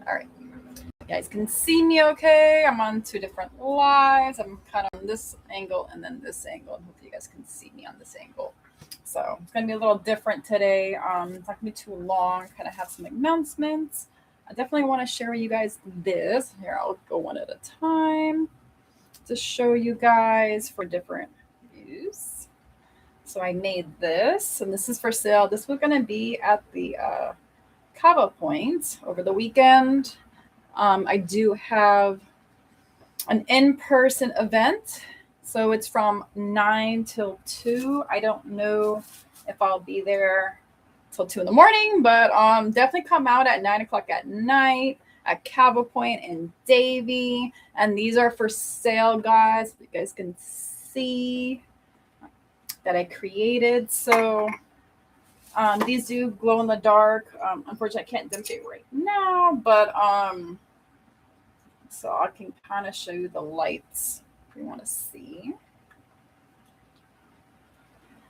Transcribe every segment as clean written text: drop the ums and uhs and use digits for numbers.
All right. You guys can see me okay. I'm on 2 different lives. I'm kind of on this angle and then this angle. And hopefully you guys can see me on this angle. So it's going to be a little different today. It's not going to be too long. Kind of have some announcements. I definitely want to share with you guys this. Here, I'll go one at a time to show you guys for different views. So I made this, and this is for sale. This was going to be at the Cabo Point over the weekend. I do have an in-person event, so it's from 9 till 2. I don't know if I'll be there till 2 in the morning, but definitely come out at 9 o'clock at night at Cabo Point in Davie. And these are for sale, guys. You guys can see that I created. So these do glow in the dark. Unfortunately, I can't demonstrate right now, but so I can kind of show you the lights if you want to see.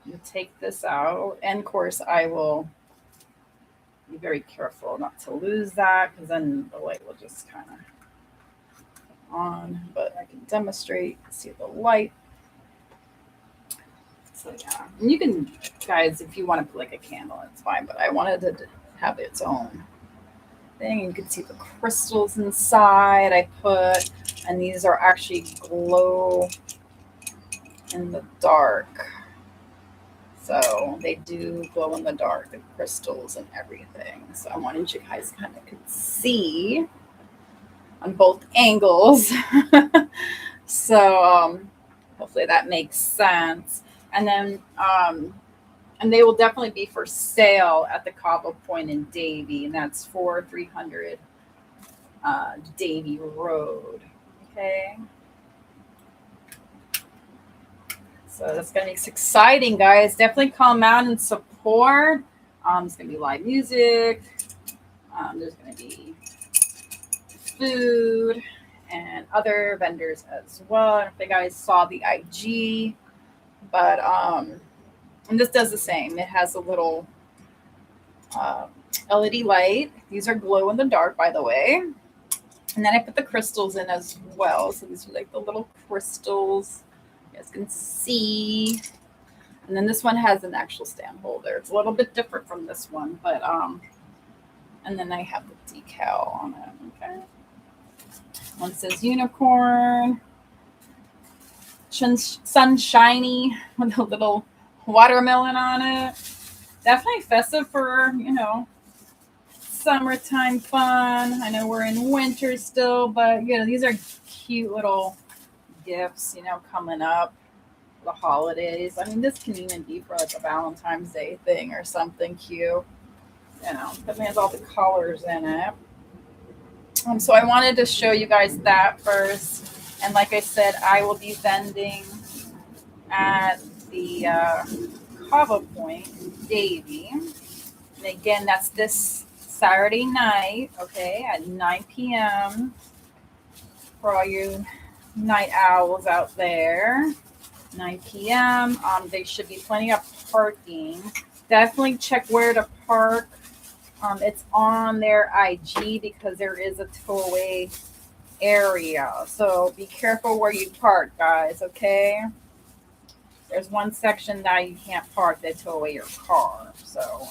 You take this out, and of course I will be very careful not to lose that, because then the light will just kind of on, but I can demonstrate, see the light. So yeah, and you can, guys, if you want to put like a candle, it's fine, but I wanted to have its own thing. You can see the crystals inside I put, and these are actually glow in the dark. So they do glow in the dark, the crystals and everything. So I wanted you guys kind of could see on both angles. So hopefully that makes sense. And then and they will definitely be for sale at the Cabo Point in Davie, and that's 4300 Davie Road. Okay. So that's going to be exciting, guys. Definitely come out and support. It's going to be live music. There's going to be food and other vendors as well. I don't know if you guys saw the IG, but and this does the same. It has a little LED light. These are glow in the dark, by the way. And then I put the crystals in as well. So these are like the little crystals. You guys can see. And then this one has an actual stand holder. It's a little bit different from this one, but and then I have the decal on it. Okay. One says unicorn, sunshiny with a little watermelon on it. Definitely festive for, summertime fun. I know we're in winter still, but these are cute little gifts, coming up for the holidays. I mean, this can even be for like a Valentine's Day thing or something cute. It has all the colors in it. So I wanted to show you guys that first. And like I said, I will be vending at the Cabo Point in Davie. And again, that's this Saturday night, okay, at 9 p.m. for all you night owls out there. 9 p.m. There should be plenty of parking. Definitely check where to park. It's on their IG because there is a tow-away area. So be careful where you park, guys, okay? There's one section that you can't park, they tow away your car. So,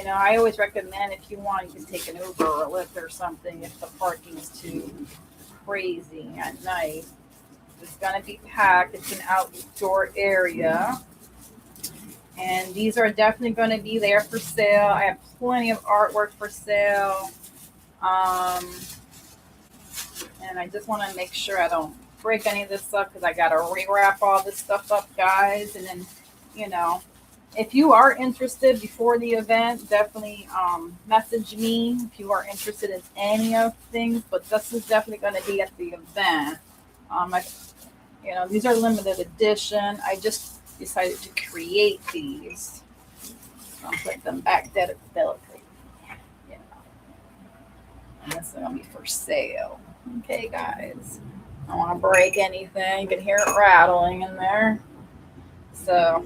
I always recommend if you want, you can take an Uber or a Lyft or something if the parking's too crazy at night. It's going to be packed. It's an outdoor area. And these are definitely going to be there for sale. I have plenty of artwork for sale. And I just want to make sure I don't break any of this up because I got to rewrap all this stuff up, guys. And then, if you are interested before the event, definitely message me if you are interested in any of things. But this is definitely going to be at the event. These are limited edition. I just decided to create these. So I'll put them back delicately. And this is going to be for sale. Okay, guys. I don't want to break anything. You can hear it rattling in there. So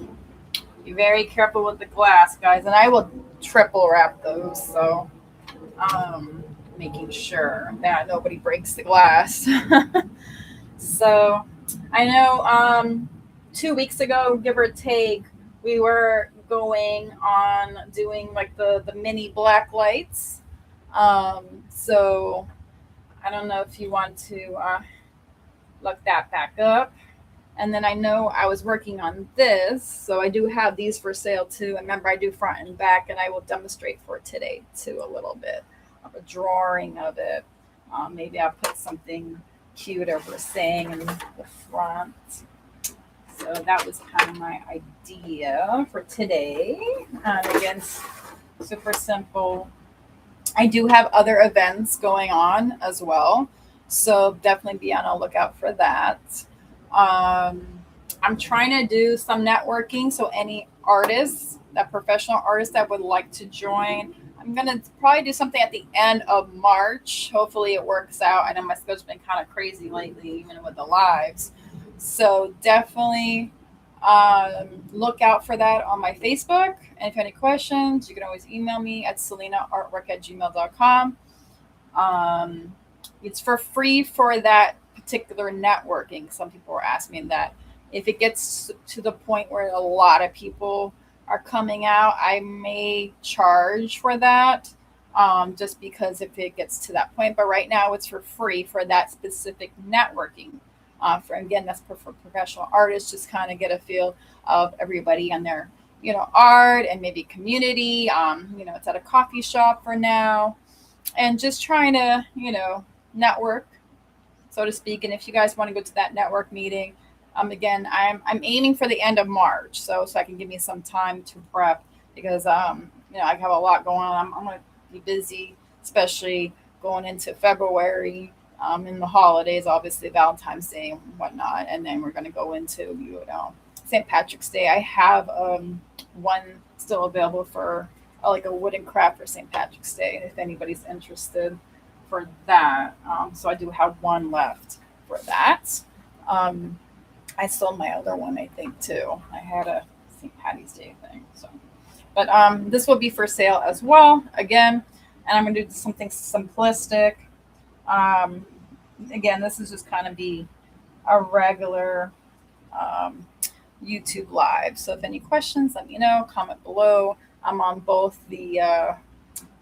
be very careful with the glass, guys. And I will triple wrap those. So making sure that nobody breaks the glass. So I know 2 weeks ago, give or take, we were going on doing like the mini black lights. So I don't know if you want to look that back up. And then I know I was working on this, so I do have these for sale too. And remember, I do front and back, and I will demonstrate for today too a little bit of a drawing of it. Maybe I'll put something cute over saying in the front. So that was kind of my idea for today. Again, super simple. I do have other events going on as well, so definitely be on a lookout for that. Um, I'm trying to do some networking, so any artists, that professional artists that would like to join, I'm gonna probably do something at the end of March. Hopefully, it works out. I know my schedule's been kind of crazy lately, even with the lives. So definitely look out for that on my Facebook. And if you have any questions, you can always email me at selinaartwork@gmail.com. Um, it's for free for that particular networking. Some people were asking me that. If it gets to the point where a lot of people are coming out, I may charge for that, just because if it gets to that point. But right now, it's for free for that specific networking. For again, that's for professional artists. Just kind of get a feel of everybody and their, art and maybe community. It's at a coffee shop for now, and just trying to, network, so to speak. And if you guys want to go to that network meeting, again, I'm aiming for the end of March, so I can give me some time to prep, because I have a lot going on. I'm going to be busy, especially going into February, in the holidays, obviously Valentine's Day and whatnot, and then we're going to go into St. Patrick's Day. I have one still available for like a wooden craft for St. Patrick's Day, if anybody's interested for that. So I do have one left for that. Um, I sold my other one, I think, too. I had a St. Patty's Day thing. So, but this will be for sale as well, again. And I'm going to do something simplistic. Um, Again, this is just kind of be a regular um, YouTube live. So if any questions, let me know. Comment below. I'm on both the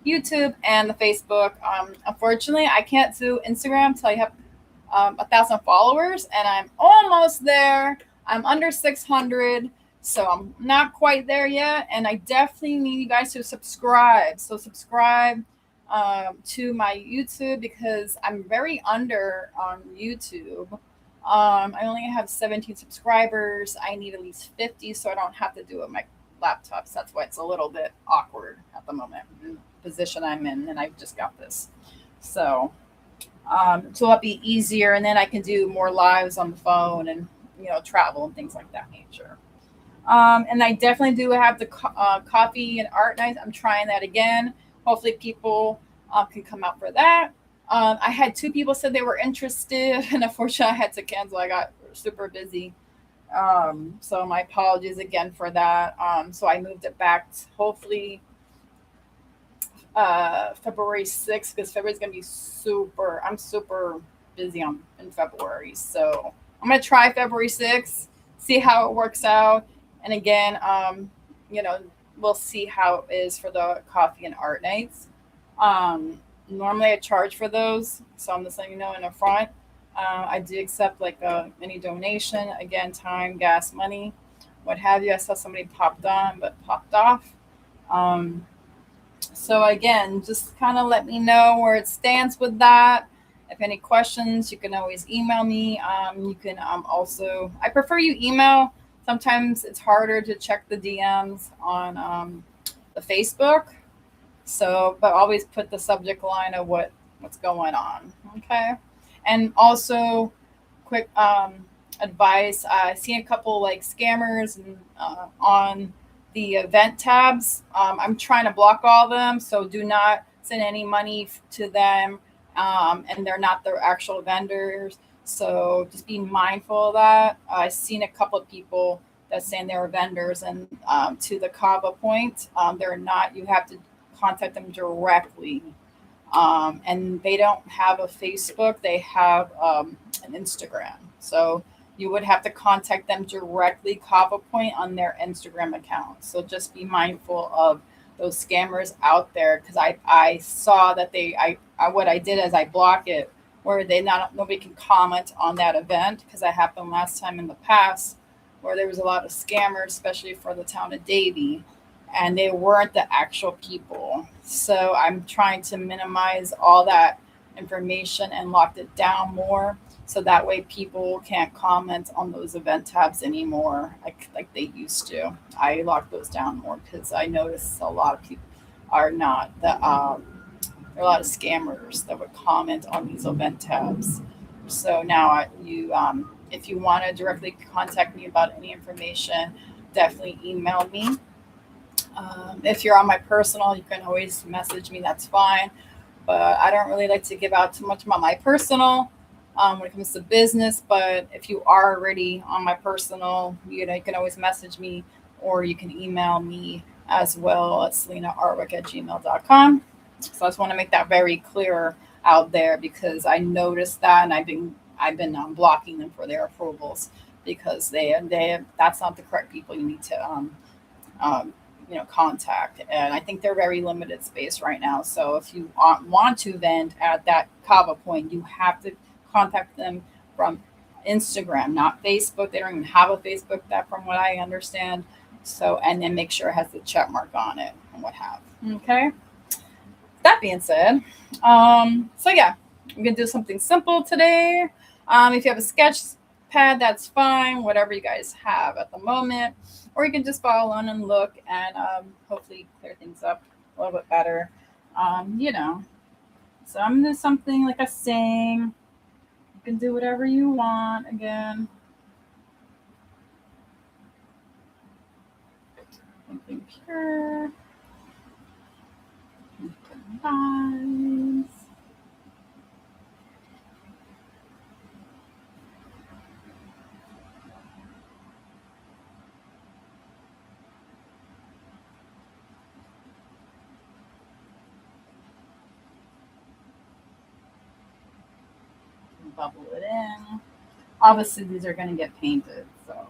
YouTube and the Facebook. Unfortunately, I can't do Instagram until you have 1,000 followers, and I'm almost there. I'm under 600, so I'm not quite there yet. And I definitely need you guys to subscribe. So subscribe to my YouTube, because I'm very under on YouTube. I only have 17 subscribers. I need at least 50, so I don't have to do it with my laptop. So that's why it's a little bit awkward at the moment, in the position I'm in, and I've just got this. So it'll be easier, and then I can do more lives on the phone and travel and things like that nature. And I definitely do have the coffee and art nights. I'm trying that again. Hopefully people can come out for that. I had 2 people said they were interested, and unfortunately I had to cancel. I got super busy. So my apologies again for that. So I moved it back to hopefully February 6th, because February is going to be I'm super busy in February. So I'm going to try February 6th, see how it works out. And again, we'll see how it is for the coffee and art nights. Normally I charge for those, so I'm just letting you know in the front. I do accept like any donation, again, time, gas, money, what have you. I saw somebody popped on but popped off. So again, just kind of let me know where it stands with that. If any questions, you can always email me. You can also, I prefer you email. Sometimes it's harder to check the DMs on the Facebook. So, but always put the subject line of what's going on. Okay. And also, quick advice. I've seen a couple like scammers and, on the event tabs. I'm trying to block all of them. So do not send any money to them. And they're not the actual vendors. So just be mindful of that. I've seen a couple of people that saying they're vendors, and to the Kava point, they're not. You have to contact them directly. And they don't have a Facebook, they have an Instagram. So you would have to contact them directly, Kava Point, on their Instagram account. So just be mindful of those scammers out there, because I saw that I what I did is I block it where they not nobody can comment on that event, because that happened last time in the past where there was a lot of scammers, especially for the town of Davie, and they weren't the actual people. So I'm trying to minimize all that information and lock it down more, so that way people can't comment on those event tabs anymore like they used to. I lock those down more because I notice a lot of people are not the there are a lot of scammers that would comment on these event tabs. So now if you want to directly contact me about any information, definitely email me. If you're on my personal, you can always message me. That's fine. But I don't really like to give out too much about my personal when it comes to business. But if you are already on my personal, you can always message me, or you can email me as well at SELINA'Artwork@gmail.com. So I just want to make that very clear out there, because I noticed that, and I've been blocking them for their approvals, because they that's not the correct people you need to um, contact. And I think they're very limited space right now. So if you want to vend at that Kava Point, you have to contact them from Instagram, not Facebook. They don't even have a Facebook, that from what I understand. So, and then make sure it has the check mark on it and what have. Okay. That being said, so yeah, I'm gonna do something simple today. If you have a sketch pad, that's fine, whatever you guys have at the moment, or you can just follow along and look, and hopefully clear things up a little bit better. You know, so I'm gonna do something like a sing. You can do whatever you want. Again, something pure. Vibes. Bubble it in. Obviously, these are going to get painted, so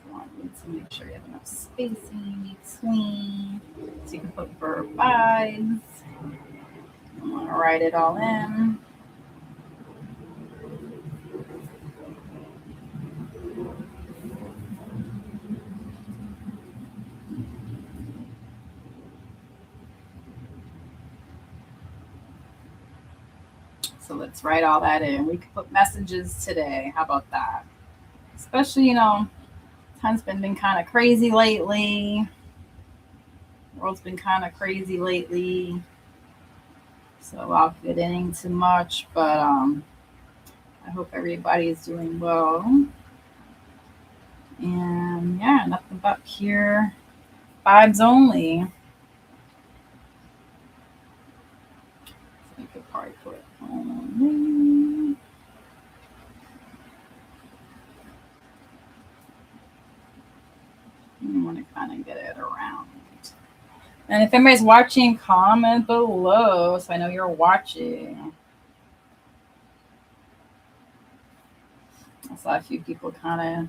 you want to make sure you have enough spacing between, so you can put verb vibes. I want to write it all in. So let's write all that in. We could put messages today. How about that? Especially, time's been kind of crazy lately. The world's been kind of crazy lately. So I'll get into much, but I hope everybody is doing well. And yeah, nothing but pure vibes only. So I could probably put only. I want to kind of get it around. And if anybody's watching, comment below so I know you're watching. I saw a few people kind of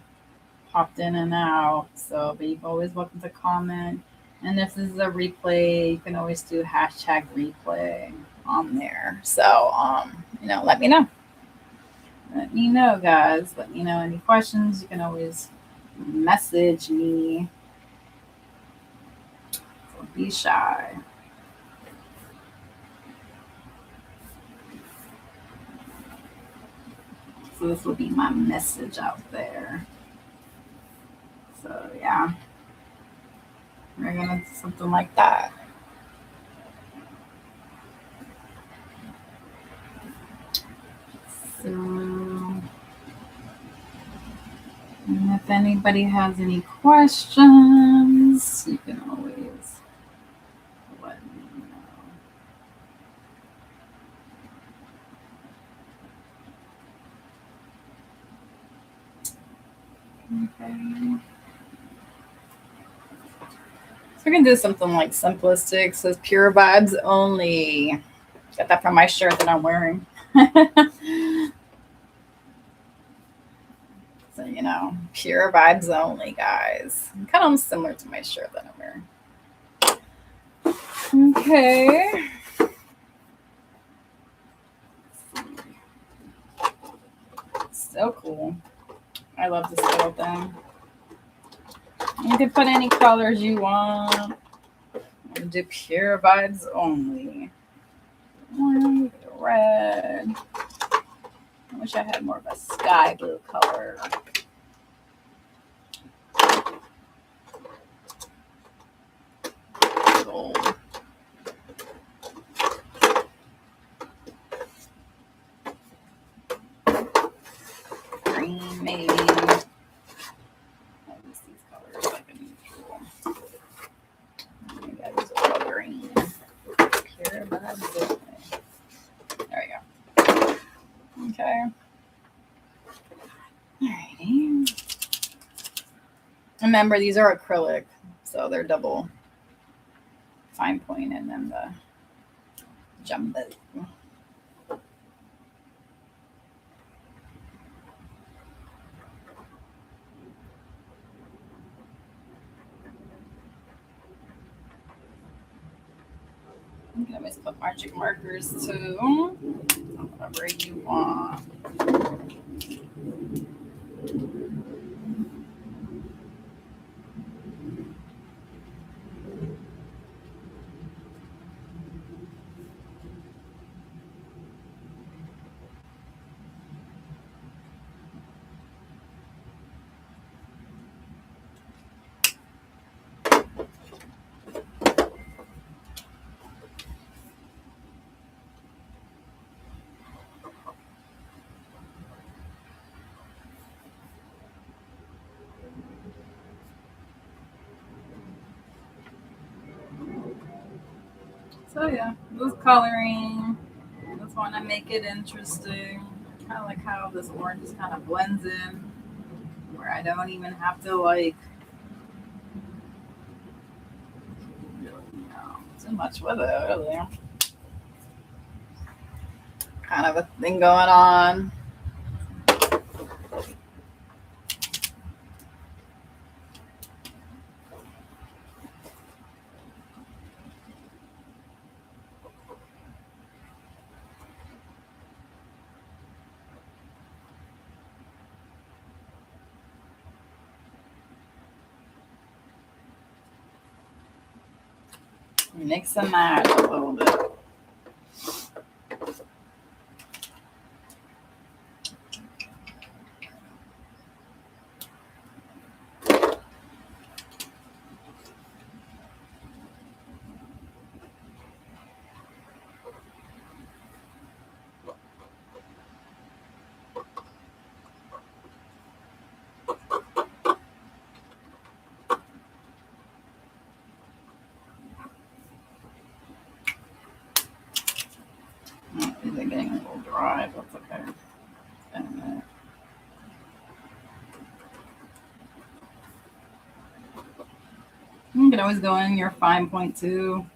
popped in and out. So, but you're always welcome to comment. And if this is a replay, you can always do hashtag replay on there. So, let me know. Let me know, guys. Let me know any questions. You can always message me. So be shy. So this will be my message out there. So yeah, we're gonna do something like that. So, and if anybody has any questions, you can always let me know. Okay. We're going to do something like simplistic. It says pure vibes only. Got that from my shirt that I'm wearing. So, you know, pure vibes only, guys. Kind of similar to my shirt that I'm wearing. Okay. So cool. I love this little thing. You can put any colors you want. I'm going to do pure vibes only. Red. I wish I had more of a sky blue color. Gold. Green, maybe. I'll use these colors like a neutral. Maybe I'll use a little green. Pure vibes only. There we go. Okay. Alrighty. Remember, these are acrylic, so they're double fine point and then the jumbo. You can always put magic markers too, whatever you want. So yeah, this coloring, just want to make it interesting. Kind of like how this orange just kind of blends in, where I don't even have to like, too much with it, really. Kind of a thing going on. Mix and match a little bit. These are getting a little dry, but that's okay. You can always go in your 5.2. You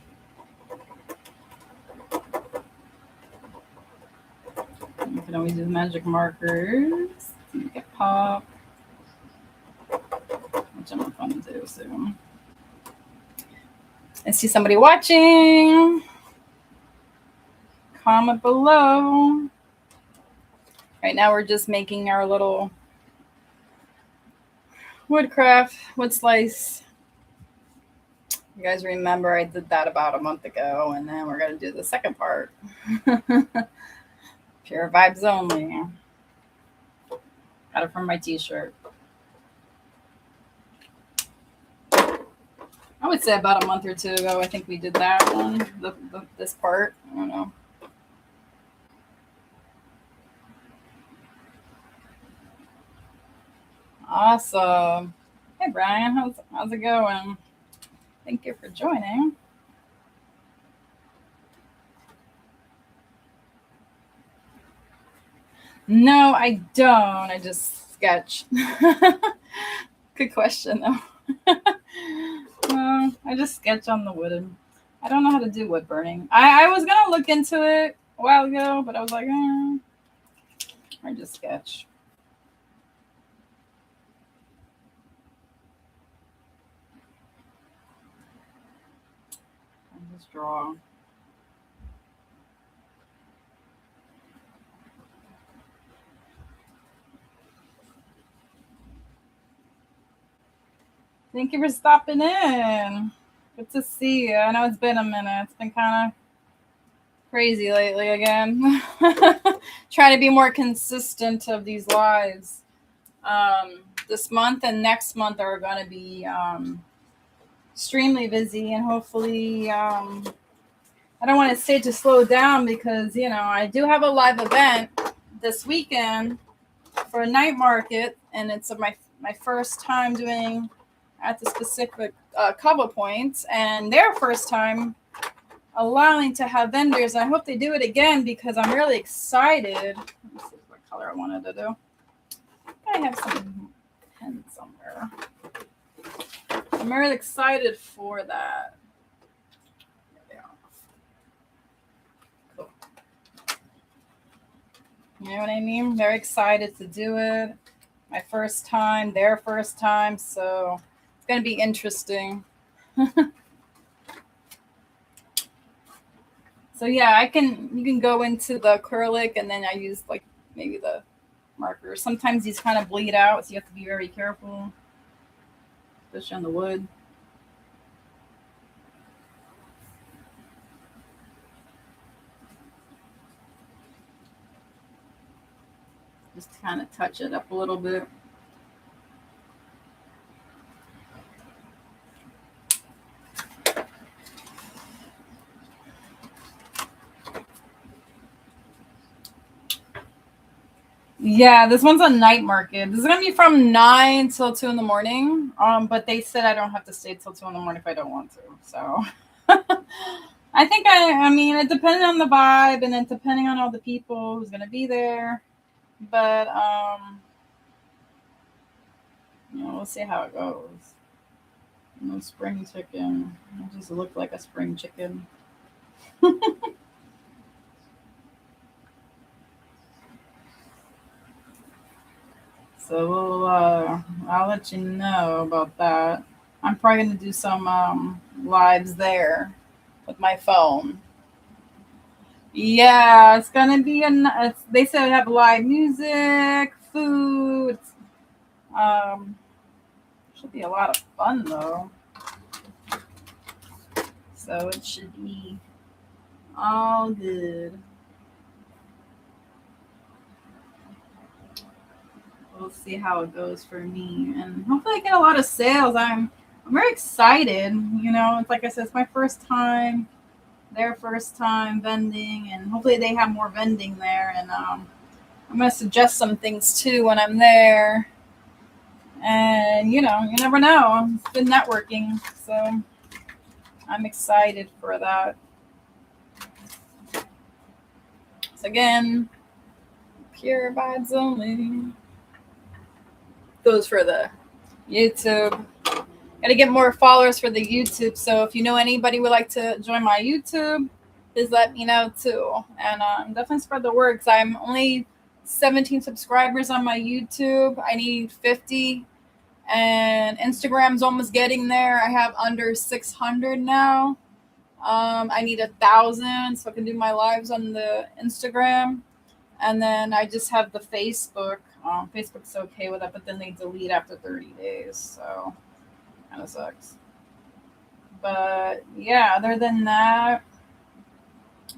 can always use magic markers to make it pop, which I'm going to do soon. I see somebody watching. Comment below. Right now we're just making our little wood slice. You guys remember I did that about a month ago, and then we're going to do the second part. Pure vibes only. Got it from my t-shirt. I would say about a month or two ago, I think we did that one, this part. I don't know. Awesome. Hey, Brian, how's it going? Thank you for joining. No, I don't. I just sketch. Good question, though. I just sketch on the wood. And I don't know how to do wood burning. I was gonna look into it a while ago, but I was like, I just sketch. I just draw. Thank you for stopping in. Good to see you. I know it's been a minute. It's been kind of crazy lately again. Trying to be more consistent of these lives. This month and next month are going to be extremely busy, and hopefully, I don't want to say to slow down because, I do have a live event this weekend for a night market, and it's my first time doing at the specific cover points, and their first time allowing to have vendors. I hope they do it again because I'm really excited. Let me see what color I wanted to do. I have some pens somewhere. I'm really excited for that. There they are. Cool. You know what I mean? Very excited to do it. My first time, their first time, so it's going to be interesting. So yeah, you can go into the acrylic, and then I use like maybe the marker. Sometimes these kind of bleed out, so you have to be very careful, especially on the wood. Just kind of touch it up a little bit. Yeah, this one's a night market. This is gonna be from 9 till 2 in the morning. But they said I don't have to stay till 2 in the morning if I don't want to. So I think I mean it depending on the vibe and then depending on all the people who's gonna be there. But we'll see how it goes. No spring chicken. It just looked like a spring chicken. So I'll let you know about that. I'm probably gonna do some lives there with my phone. Yeah, it's gonna be they said we have live music, food. Um, should be a lot of fun though. So it should be all good. We'll see how it goes for me, and hopefully I get a lot of sales. I'm very excited. It's like I said, it's my first time, their first time vending, and hopefully they have more vending there. And I'm gonna suggest some things too when I'm there. And you never know. It's been networking, so I'm excited for that. So again, pure vibes only. Goes for the YouTube. Gotta get more followers for the YouTube. So if you know anybody would like to join my YouTube, please let me know too. And definitely spread the word because I'm only 17 subscribers on my YouTube. I need 50. And Instagram's almost getting there. I have under 600 now. I need 1,000 so I can do my lives on the Instagram. And then I just have the Facebook. Facebook's okay with that, but then they delete after 30 days. So kind of sucks. But yeah, other than that,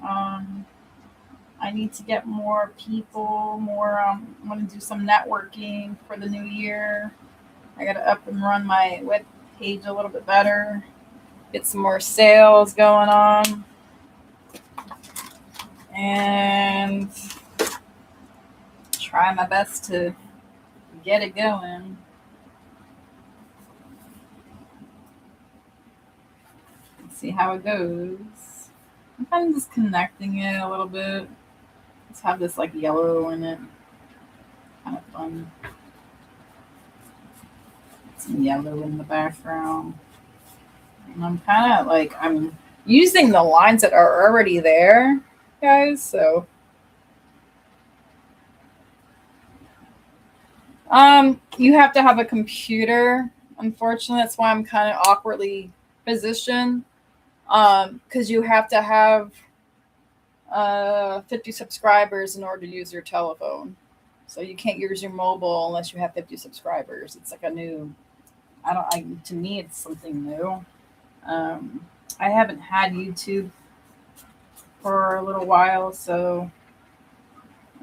I need to get more people, I want to do some networking for the new year. I got to up and run my web page a little bit better, get some more sales going on, and try my best to get it going. See how it goes. I'm kind of just connecting it a little bit. Let's have this like yellow in it. Kind of fun. Some yellow in the background. And I'm kind of like, I'm using the lines that are already there, guys. So, you have to have a computer. Unfortunately, that's why I'm kind of awkwardly positioned. Because you have to have 50 subscribers in order to use your telephone. So you can't use your mobile unless you have 50 subscribers. It's like a new, I don't, I, to me, it's something new. Um, I haven't had YouTube for a little while, so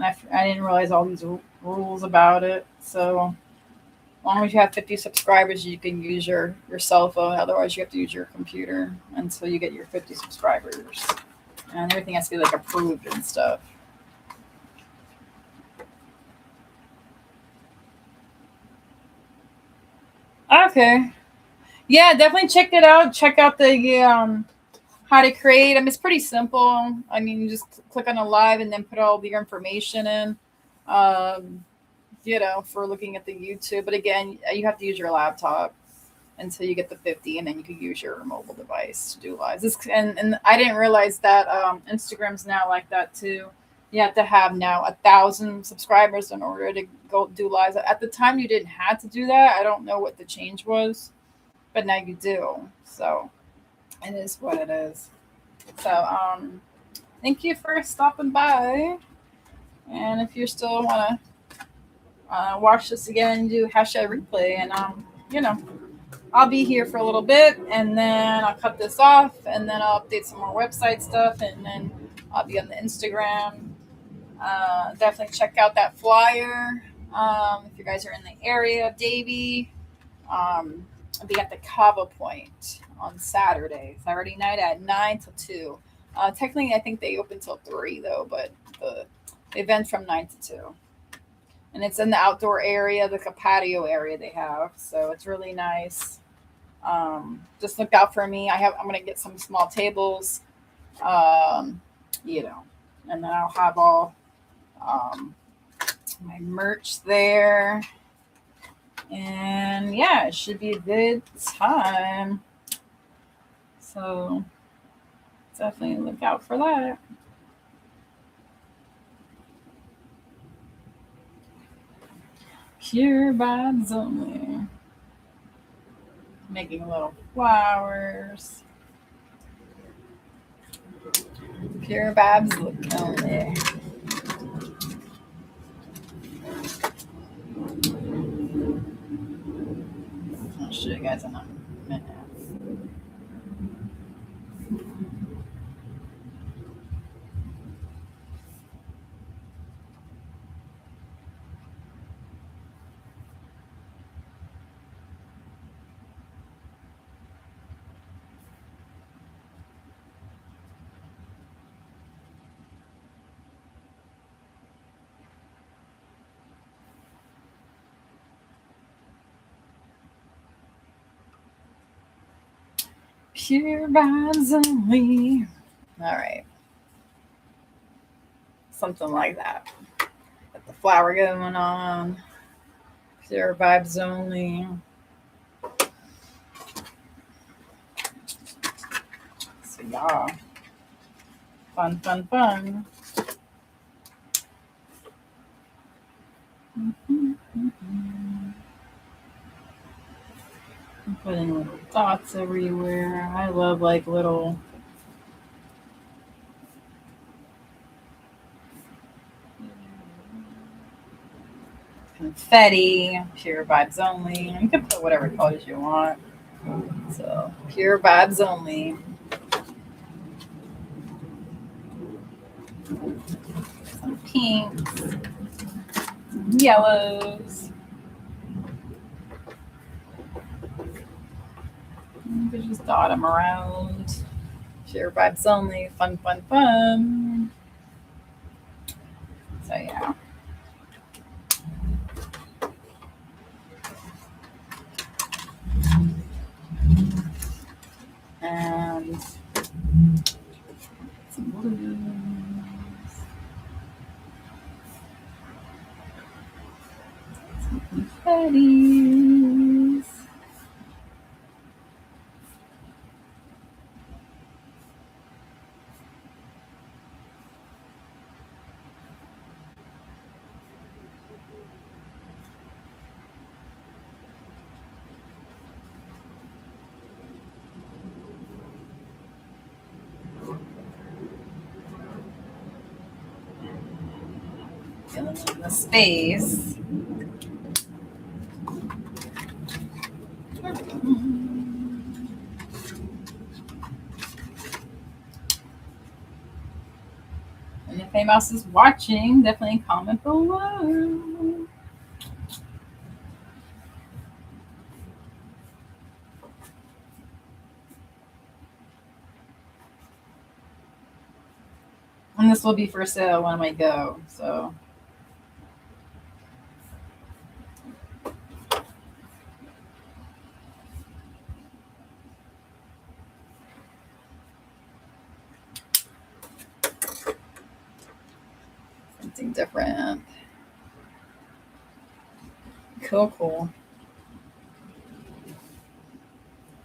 I didn't realize all these rules about it. So as long as you have 50 subscribers, you can use your cell phone. Otherwise, you have to use your computer until you get your 50 subscribers. And everything has to be like approved and stuff. Okay. Yeah, definitely check it out. Check out the how to create. I mean, it's pretty simple. I mean, you just click on a live and then put all your information in. Um, for looking at the YouTube. But again, you have to use your laptop until you get the 50, and then you can use your mobile device to do lives. And I didn't realize that Instagram's now like that too. You have to have now 1,000 subscribers in order to go do lives. At the time, you didn't have to do that. I don't know what the change was, but now you do. So it is what it is. So thank you for stopping by. And if you still want to watch this again, do hashtag replay, and you know, I'll be here for a little bit, and then I'll cut this off, and then I'll update some more website stuff, and then I'll be on the Instagram. Definitely check out that flyer if you guys are in the area, Davie. I'll be at the Cava Point on Saturday night at 9 till 2. Technically, I think they open till 3 though, but the event's from 9 to 2. And it's in the outdoor area, like a patio area they have, so it's really nice. Just look out for me. I'm gonna get some small tables, um, you know, and then I'll have all my merch there, and yeah, it should be a good time. So definitely look out for that. Pure vibes only. Making little flowers. Pure vibes look only. I'll show you guys in a minute. Pure vibes only. All right. Something like that. Got the flower going on. Pure vibes only. So yeah. Fun, fun, fun. Mm-hmm. I'm putting little dots everywhere. I love like little confetti, pure vibes only. You can put whatever colors you want. So pure vibes only. Some pinks, some yellows. You can just dot them around. Pure vibes only. Fun, fun, fun. So yeah. And some blues, some confettis. filling in the space. And if anyone else is watching, definitely comment below. And this will be for sale when I go, so. Something different. Cool.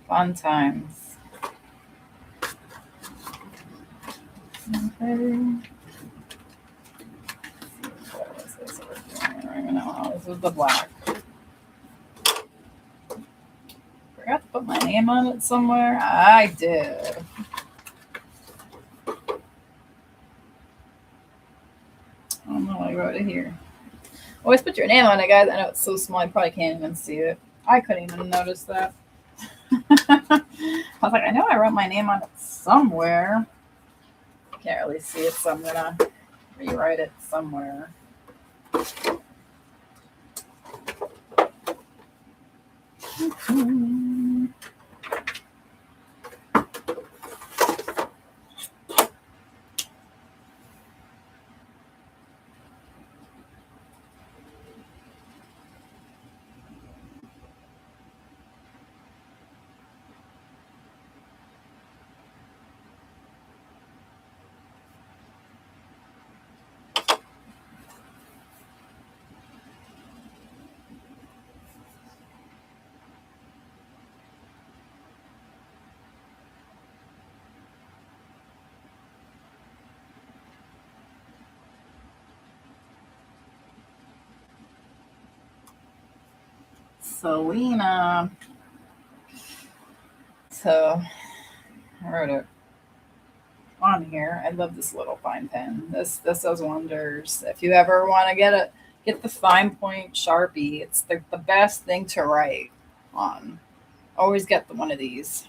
Fun times. Okay. What was this? I don't even know. This was the black. Forgot to put my name on it somewhere. I did. I don't know. I wrote it here. Always put your name on it, guys. I know it's so small, you probably can't even see it. I couldn't even notice that. I was like, I know I wrote my name on it somewhere. Can't really see it, so I'm gonna rewrite it somewhere. Selena. So I wrote it on here. I love this little fine pen. This does wonders. If you ever want to get the fine point Sharpie, it's the best thing to write on. Always get one of these.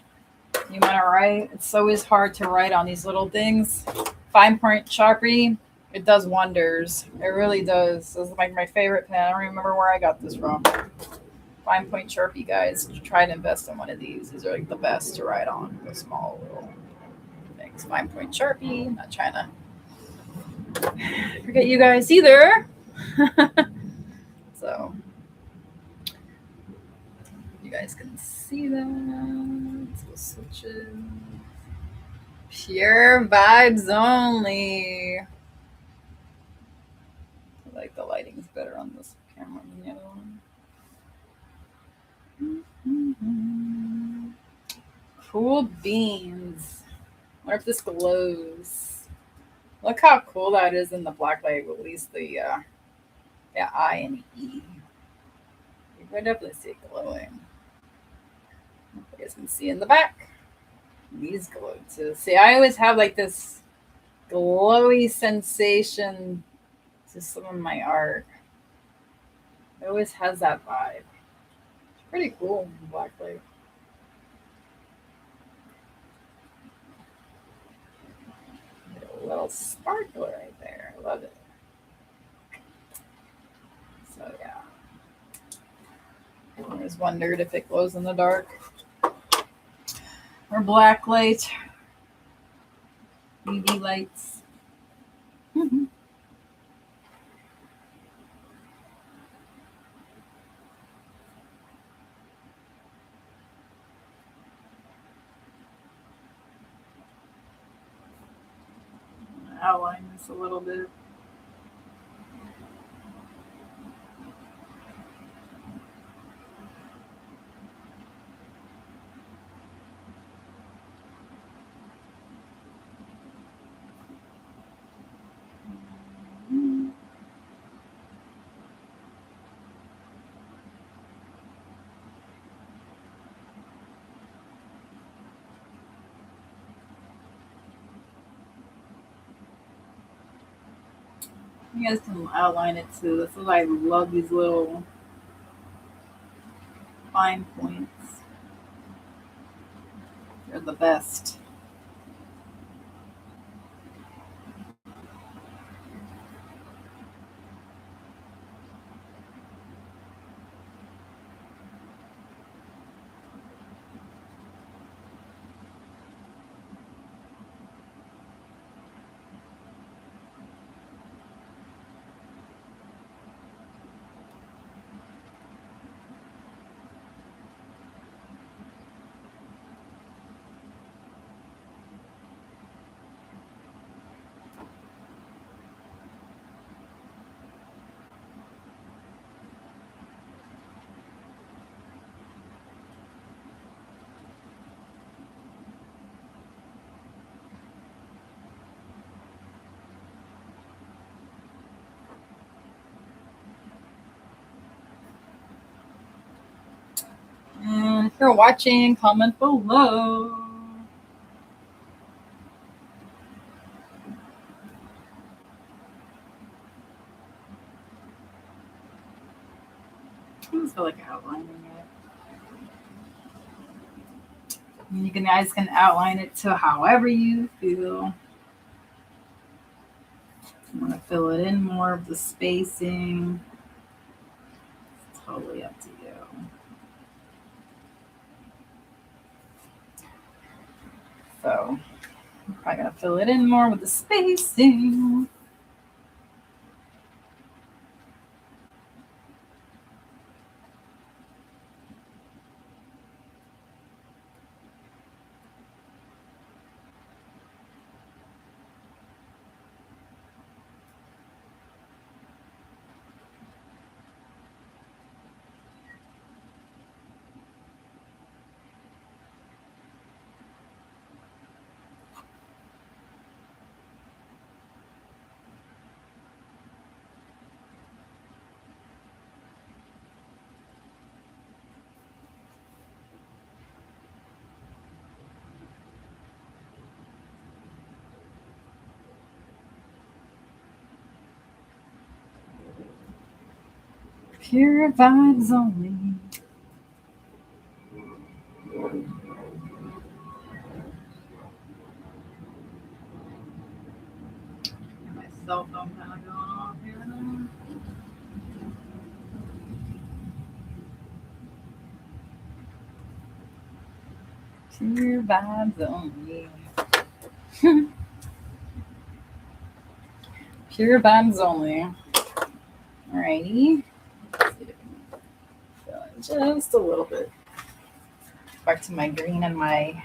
You want to write? It's always hard to write on these little things. Fine point Sharpie, it does wonders. It really does. This is like my favorite pen. I don't remember where I got this from. Fine point Sharpie, guys. Try to invest in one of these. These are like the best to write on. The small little things. Fine point Sharpie. I'm not trying to forget you guys either. So you guys can see that. So switches. Pure vibes only. I like the lighting's better on this camera than the other one. Mm-hmm. Cool beans. I wonder if this glows. Look how cool that is in the black light. At least the I and E. You can definitely see it glowing. You guys can see in the back. These glow too. See, I always have like this glowy sensation to some of my art. It always has that vibe. It's pretty cool in black light. A little sparkler right there. I love it. So yeah. I always wondered if it glows in the dark or black light, UV lights. Outline this a little bit. You guys can outline it too. This is why I love these little fine points. They're the best. And if you're watching, comment below. I just feel like outlining it. And you guys can outline it to however you feel. You want to fill it in more of the spacing. It's totally up to you. So I'm probably gonna fill it in more with the spacing. Pure vibes only. My cell phone kind of going off here. Pure vibes only. Pure vibes only. Alrighty. Just a little bit. Back to my green and my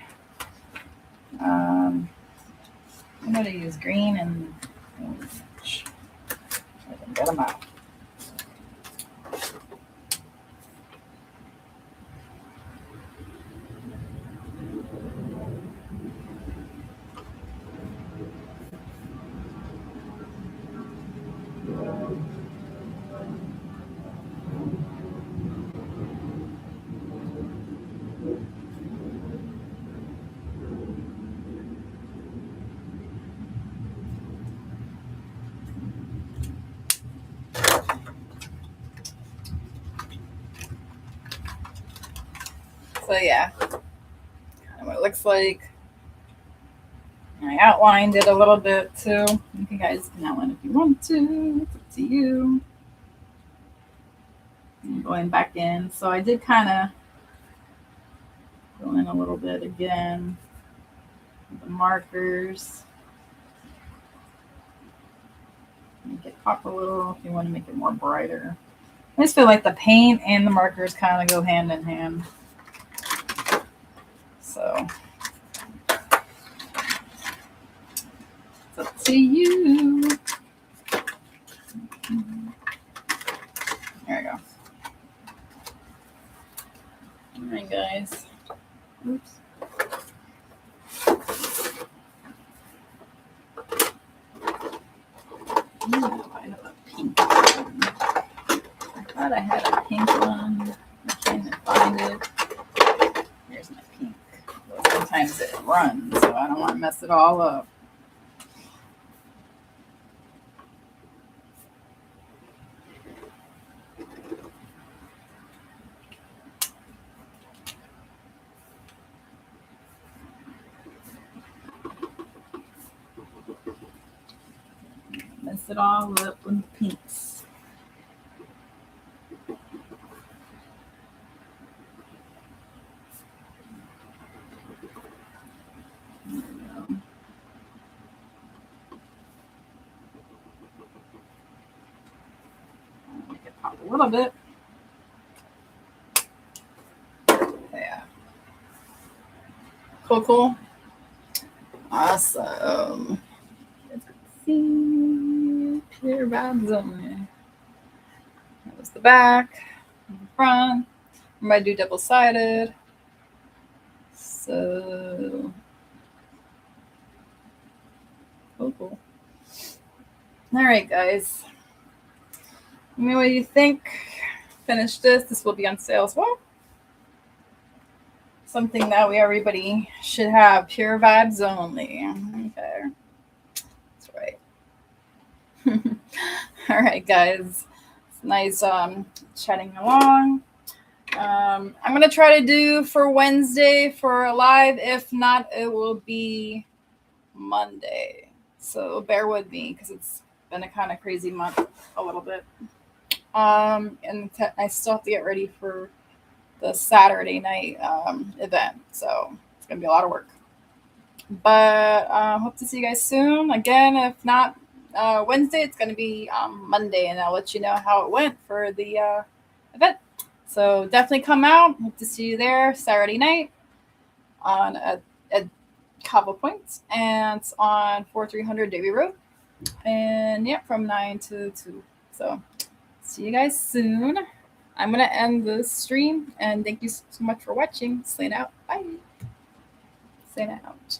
I'm going to use green and orange. I can get them out. So yeah, kind of what it looks like. I outlined it a little bit too. You guys can outline if you want to. It's up to you. I'm going back in. So I did kind of go in a little bit again with the markers. Make it pop a little if you want to make it more brighter. I just feel like the paint and the markers kind of go hand in hand. So it's up to you. There we go. All right, guys. Oops. I have a pink one. I thought I had a pink one. I can't find it. Here's my pink. Well, sometimes it runs, so I don't want to mess it all up. it all up with pinks. Make it pop a little bit. Yeah. Cool. Awesome. Let's see. Pure vibes only. That was the back, the front. I'm going to do double-sided. So, cool. All right, guys. Let me know what you think. Finish this. This will be on sale as well. Something that everybody should have. Pure vibes only. Okay. That's right. All right, guys. It's nice chatting along. I'm going to try to do for Wednesday for a live. If not, it will be Monday. So bear with me because it's been a kind of crazy month a little bit. And I still have to get ready for the Saturday night event. So it's going to be a lot of work. But hope to see you guys soon. Again, if not Wednesday, it's going to be Monday. And I'll let you know how it went for the event. So definitely come out. Hope to see you there Saturday night on at Cabo Point. And it's on 4300 Davie Road. And yeah, from 9 to 2. So see you guys soon. I'm going to end the stream. And thank you so much for watching. Selina out. Bye. Selina out.